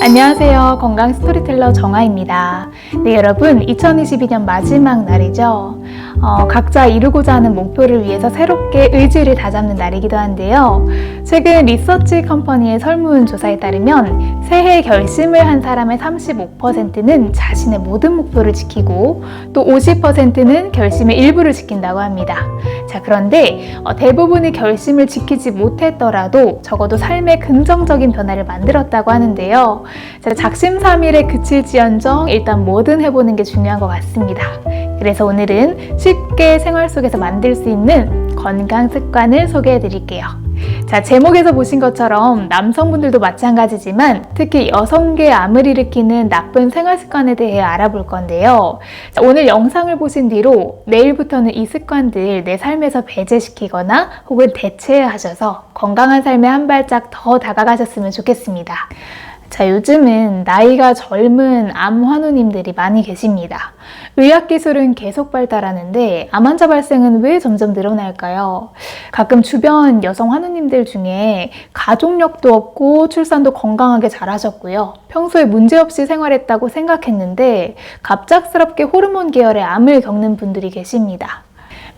안녕하세요. 건강 스토리텔러 정아입니다. 네, 여러분 2022년 마지막 날이죠. 각자 이루고자 하는 목표를 위해서 새롭게 의지를 다잡는 날이기도 한데요. 최근 리서치 컴퍼니의 설문조사에 따르면 새해 결심을 한 사람의 35%는 자신의 모든 목표를 지키고 또 50%는 결심의 일부를 지킨다고 합니다. 자, 그런데 대부분이 결심을 지키지 못했더라도 적어도 삶의 긍정적인 변화를 만들었다고 하는데요. 자, 작심삼일에 그칠지언정 일단 뭐든 해보는 게 중요한 것 같습니다. 그래서 오늘은 쉽게 생활 속에서 만들 수 있는 건강 습관을 소개해 드릴게요. 자, 제목에서 보신 것처럼 남성분들도 마찬가지지만 특히 여성계의 암을 일으키는 나쁜 생활 습관에 대해 알아볼 건데요. 자, 오늘 영상을 보신 뒤로 내일부터는 이 습관들 내 삶에서 배제시키거나 혹은 대체하셔서 건강한 삶에 한 발짝 더 다가가셨으면 좋겠습니다. 자, 요즘은 나이가 젊은 암 환우님들이 많이 계십니다. 의학기술은 계속 발달하는데 암 환자 발생은 왜 점점 늘어날까요? 가끔 주변 여성 환우님들 중에 가족력도 없고 출산도 건강하게 잘하셨고요. 평소에 문제없이 생활했다고 생각했는데 갑작스럽게 호르몬 계열의 암을 겪는 분들이 계십니다.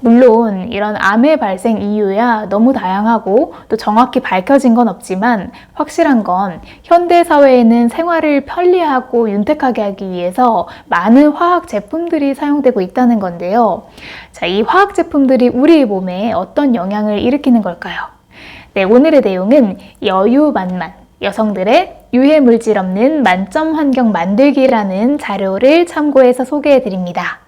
물론 이런 암의 발생 이유야 너무 다양하고 또 정확히 밝혀진 건 없지만 확실한 건 현대 사회에는 생활을 편리하고 윤택하게 하기 위해서 많은 화학 제품들이 사용되고 있다는 건데요. 자, 이 화학 제품들이 우리 몸에 어떤 영향을 일으키는 걸까요? 네, 오늘의 내용은 여유만만, 여성들의 유해 물질 없는 만점 환경 만들기라는 자료를 참고해서 소개해 드립니다.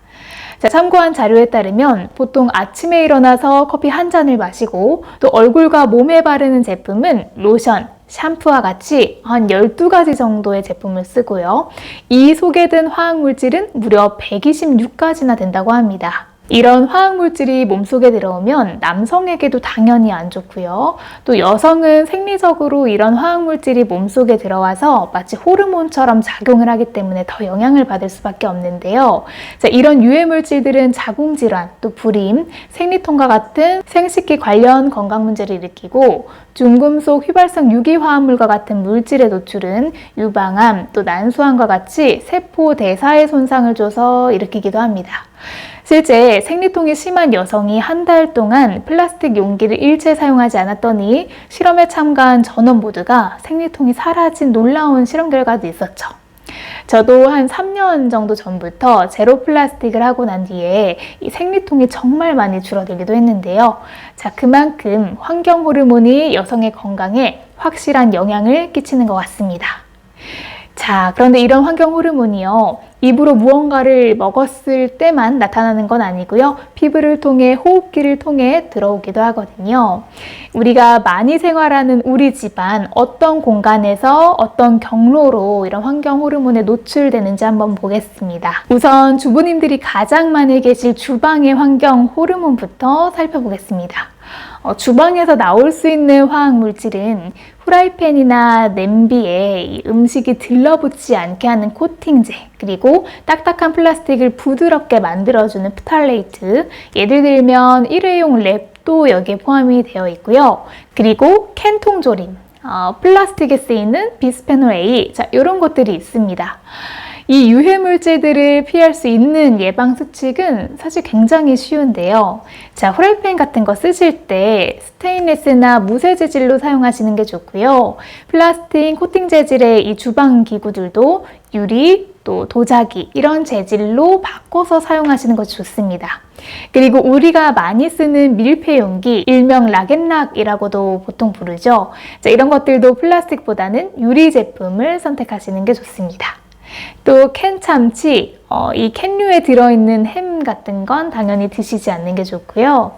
자, 참고한 자료에 따르면 보통 아침에 일어나서 커피 한 잔을 마시고 또 얼굴과 몸에 바르는 제품은 로션, 샴푸와 같이 한 12가지 정도의 제품을 쓰고요. 이 소개된 화학물질은 무려 126가지나 된다고 합니다. 이런 화학물질이 몸속에 들어오면 남성에게도 당연히 안 좋고요. 또 여성은 생리적으로 이런 화학물질이 몸속에 들어와서 마치 호르몬처럼 작용을 하기 때문에 더 영향을 받을 수밖에 없는데요. 자, 이런 유해물질들은 자궁질환, 또 불임, 생리통과 같은 생식기 관련 건강 문제를 일으키고 중금속 휘발성 유기화합물과 같은 물질의 노출은 유방암, 또 난소암과 같이 세포 대사에 손상을 줘서 일으키기도 합니다. 실제 생리통이 심한 여성이 한 달 동안 플라스틱 용기를 일체 사용하지 않았더니 실험에 참가한 전원 모두가 생리통이 사라진 놀라운 실험 결과도 있었죠. 저도 한 3년 정도 전부터 제로 플라스틱을 하고 난 뒤에 이 생리통이 정말 많이 줄어들기도 했는데요. 자, 그만큼 환경 호르몬이 여성의 건강에 확실한 영향을 끼치는 것 같습니다. 자, 그런데 이런 환경 호르몬이요, 입으로 무언가를 먹었을 때만 나타나는 건 아니고요. 피부를 통해 호흡기를 통해 들어오기도 하거든요. 우리가 많이 생활하는 우리 집안 어떤 공간에서 어떤 경로로 이런 환경 호르몬에 노출되는지 한번 보겠습니다. 우선 주부님들이 가장 많이 계실 주방의 환경 호르몬부터 살펴보겠습니다. 주방에서 나올 수 있는 화학물질은 프라이팬이나 냄비에 이 음식이 들러붙지 않게 하는 코팅제, 그리고 딱딱한 플라스틱을 부드럽게 만들어주는 프탈레이트, 예를 들면 일회용 랩도 여기에 포함이 되어 있고요. 그리고 캔통조림, 플라스틱에 쓰이는 비스페놀 A, 자, 이런 것들이 있습니다. 이 유해물질들을 피할 수 있는 예방 수칙은 사실 굉장히 쉬운데요. 자, 프라이팬 같은 거 쓰실 때 스테인리스나 무쇠 재질로 사용하시는 게 좋고요. 플라스틱 코팅 재질의 이 주방 기구들도 유리, 또 도자기 이런 재질로 바꿔서 사용하시는 것이 좋습니다. 그리고 우리가 많이 쓰는 밀폐 용기, 일명 락앤락이라고도 보통 부르죠. 자, 이런 것들도 플라스틱보다는 유리 제품을 선택하시는 게 좋습니다. 또 캔 참치, 이 캔류에 들어있는 햄 같은 건 당연히 드시지 않는 게 좋고요.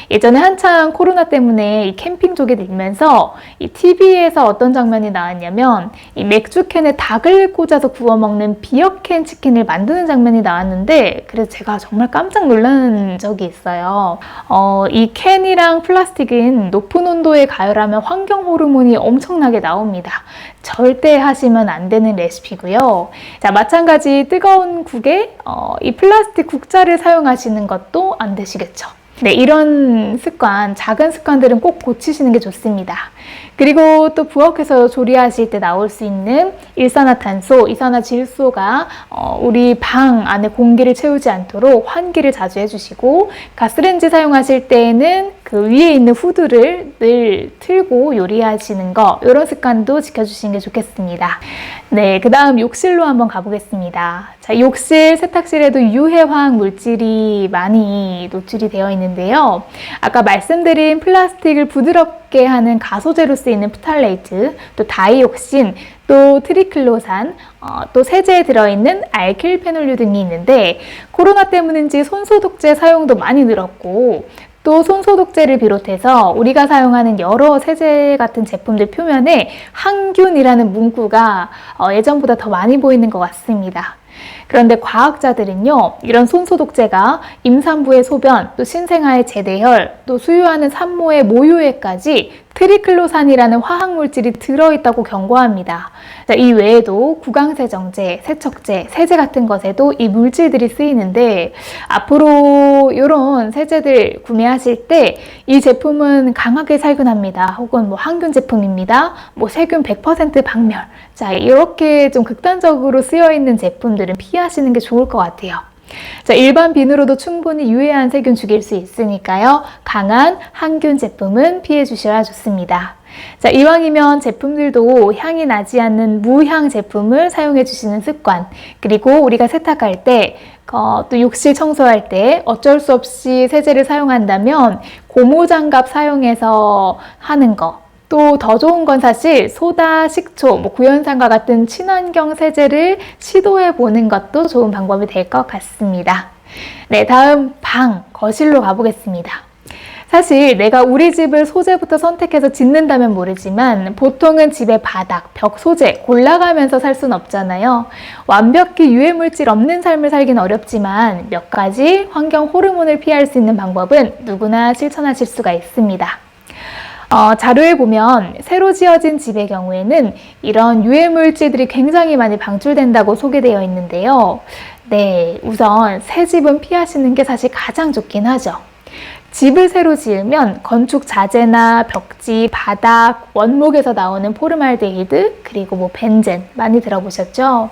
예전에 한창 코로나 때문에 이 캠핑족이 늘면서 이 TV에서 어떤 장면이 나왔냐면 이 맥주캔에 닭을 꽂아서 구워 먹는 비어캔 치킨을 만드는 장면이 나왔는데 그래서 제가 정말 깜짝 놀란 적이 있어요. 이 캔이랑 플라스틱은 높은 온도에 가열하면 환경 호르몬이 엄청나게 나옵니다. 절대 하시면 안 되는 레시피고요. 자, 마찬가지 뜨거운 국에 이 플라스틱 국자를 사용하시는 것도 안 되시겠죠. 네, 이런 습관, 작은 습관들은 꼭 고치시는 게 좋습니다. 그리고 또 부엌에서 조리하실 때 나올 수 있는 일산화탄소, 이산화질소가 우리 방 안에 공기를 채우지 않도록 환기를 자주 해주시고, 가스레인지 사용하실 때에는 그 위에 있는 후드를 늘 틀고 요리하시는 거, 이런 습관도 지켜주시는 게 좋겠습니다. 네, 그 다음 욕실로 한번 가보겠습니다. 자, 욕실, 세탁실에도 유해 화학 물질이 많이 노출이 되어 있는데요. 아까 말씀드린 플라스틱을 부드럽게 하는 가소제로 쓰이는 프탈레이트, 또 다이옥신, 또 트리클로산, 또 세제에 들어있는 알킬페놀류 등이 있는데, 코로나 때문인지 손소독제 사용도 많이 늘었고, 또 손소독제를 비롯해서 우리가 사용하는 여러 세제 같은 제품들 표면에 항균이라는 문구가 예전보다 더 많이 보이는 것 같습니다. 그런데 과학자들은요, 이런 손소독제가 임산부의 소변, 또 신생아의 제대혈, 또 수유하는 산모의 모유에까지 트리클로산이라는 화학물질이 들어있다고 경고합니다. 이 외에도 구강세정제, 세척제, 세제 같은 것에도 이 물질들이 쓰이는데, 앞으로 이런 세제들 구매하실 때 이 제품은 강하게 살균합니다. 혹은 항균 제품입니다. 세균 100% 박멸. 자, 이렇게 좀 극단적으로 쓰여 있는 제품들은 피하시는 게 좋을 것 같아요. 자, 일반 비누로도 충분히 유해한 세균 죽일 수 있으니까요. 강한 항균 제품은 피해 주셔야 좋습니다. 자, 이왕이면 제품들도 향이 나지 않는 무향 제품을 사용해 주시는 습관, 그리고 우리가 세탁할 때 또 욕실 청소할 때 어쩔 수 없이 세제를 사용한다면 고무장갑 사용해서 하는 거, 또 더 좋은 건 사실 소다, 식초, 구연산과 같은 친환경 세제를 시도해 보는 것도 좋은 방법이 될 것 같습니다. 네, 다음 방, 거실로 가보겠습니다. 사실 내가 우리 집을 소재부터 선택해서 짓는다면 모르지만 보통은 집의 바닥, 벽 소재 골라가면서 살 수는 없잖아요. 완벽히 유해물질 없는 삶을 살긴 어렵지만 몇 가지 환경 호르몬을 피할 수 있는 방법은 누구나 실천하실 수가 있습니다. 자료에 보면 새로 지어진 집의 경우에는 이런 유해물질들이 굉장히 많이 방출된다고 소개되어 있는데요. 네, 우선 새 집은 피하시는 게 사실 가장 좋긴 하죠. 집을 새로 지으면 건축 자재나 벽지, 바닥, 원목에서 나오는 포르말데히드, 그리고 벤젠 많이 들어보셨죠?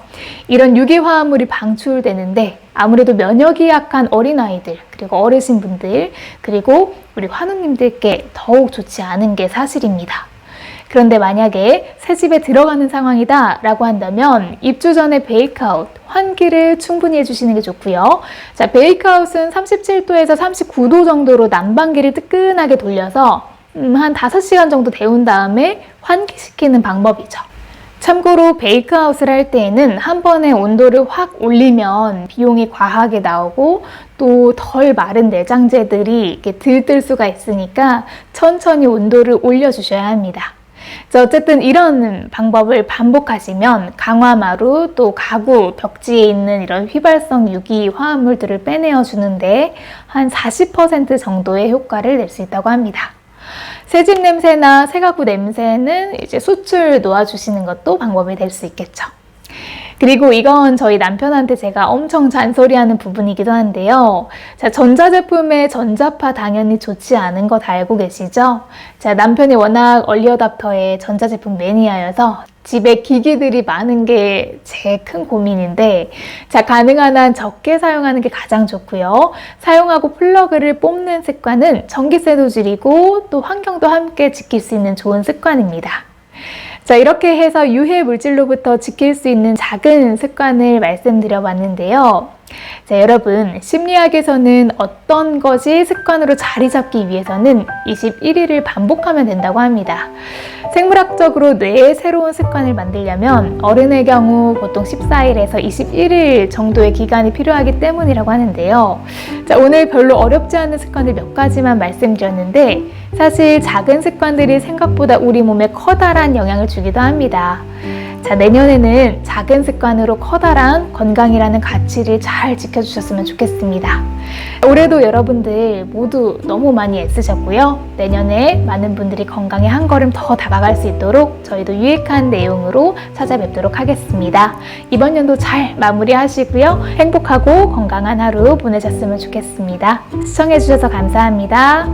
이런 유기화합물이 방출되는데 아무래도 면역이 약한 어린아이들, 그리고 어르신분들, 그리고 우리 환우님들께 더욱 좋지 않은 게 사실입니다. 그런데 만약에 새 집에 들어가는 상황이다 라고 한다면 입주 전에 베이크아웃, 환기를 충분히 해주시는 게 좋고요. 자, 베이크아웃은 37도에서 39도 정도로 난방기를 뜨끈하게 돌려서 한 5시간 정도 데운 다음에 환기시키는 방법이죠. 참고로 베이크아웃을 할 때에는 한 번에 온도를 확 올리면 비용이 과하게 나오고 또 덜 마른 내장재들이 이렇게 들뜰 수가 있으니까 천천히 온도를 올려주셔야 합니다. 자, 어쨌든 이런 방법을 반복하시면 강화마루, 또 가구, 벽지에 있는 이런 휘발성 유기 화합물들을 빼내어 주는데 한 40% 정도의 효과를 낼 수 있다고 합니다. 새집 냄새나 새 가구 냄새는 이제 수출 놓아주시는 것도 방법이 될 수 있겠죠. 그리고 이건 저희 남편한테 제가 엄청 잔소리하는 부분이기도 한데요. 자, 전자제품의 전자파 당연히 좋지 않은 거 다 알고 계시죠? 자, 남편이 워낙 얼리어답터의 전자제품 매니아여서 집에 기기들이 많은 게 제 큰 고민인데, 자, 가능한 한 적게 사용하는 게 가장 좋고요. 사용하고 플러그를 뽑는 습관은 전기세도 줄이고 또 환경도 함께 지킬 수 있는 좋은 습관입니다. 자, 이렇게 해서 유해 물질로부터 지킬 수 있는 작은 습관을 말씀드려 봤는데요. 자, 여러분, 심리학에서는 어떤 것이 습관으로 자리 잡기 위해서는 21일을 반복하면 된다고 합니다. 생물학적으로 뇌에 새로운 습관을 만들려면 어른의 경우 보통 14일에서 21일 정도의 기간이 필요하기 때문이라고 하는데요. 자, 오늘 별로 어렵지 않은 습관들 몇 가지만 말씀드렸는데 사실 작은 습관들이 생각보다 우리 몸에 커다란 영향을 주기도 합니다. 자, 내년에는 작은 습관으로 커다란 건강이라는 가치를 잘 지켜주셨으면 좋겠습니다. 올해도 여러분들 모두 너무 많이 애쓰셨고요. 내년에 많은 분들이 건강에 한 걸음 더 다가갈 수 있도록 저희도 유익한 내용으로 찾아뵙도록 하겠습니다. 이번 연도 잘 마무리하시고요. 행복하고 건강한 하루 보내셨으면 좋겠습니다. 시청해주셔서 감사합니다.